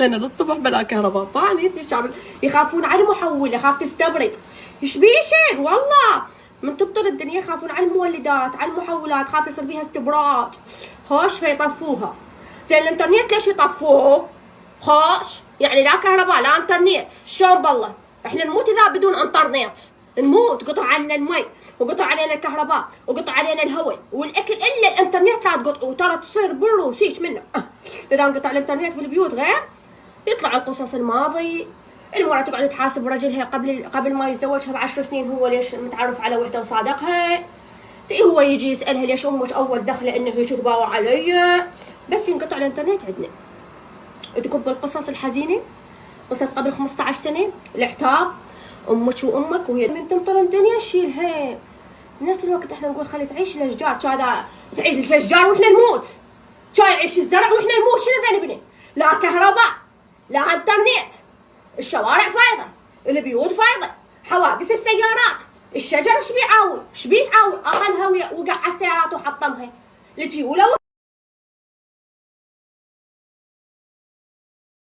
انا للصبح بلا كهرباء. طبعا انت الشعب يخافون على المحول، يخاف تستبرد. ايش بيشك والله من تبطل الدنيا يخافون على المولدات، على المحولات، خاف يصير فيها استبراد. خوش فيطفوها. زين الانترنت ليش يطفوه؟ خوش يعني لا كهرباء لا انترنت، شلون بالله؟ احنا نموت اذا بدون انترنت، نموت. قطع عنا المي وقطع علينا الكهرباء وقطع علينا الهواء والاكل، الا الانترنت لا تقطعوه، ترى تصير بروس هيك منه. اذا انقطع الانترنت بالبيوت غير يطلع القصص الماضي. المرأة تقعد تحاسب رجلها قبل ما يتزوجها ب10 سنين، هو ليش متعرف على وحده وصادقها. هو يجي يسألها ليش امك اول دخله انه هيك تباوع علي. بس ينقطع الانترنت عندنا تكب القصص الحزينه، قصص قبل 15 سنه، العتاب، امك وامك وهي من تمطر الدنيا شيلها. بنفس الوقت احنا نقول خلي تعيش الاشجار، هذا تعيش الاشجار واحنا نموت، يعيش الزرع واحنا نموت، شنو ذنبنا؟ لا كهرباء لا انترنت، الشوارع فايضه، البيوت فايضه، حوادث السيارات، الشجر ايش بيعاون؟ ايش بيعاون؟ اخذها وقع على السيارات وحطمها، التيوله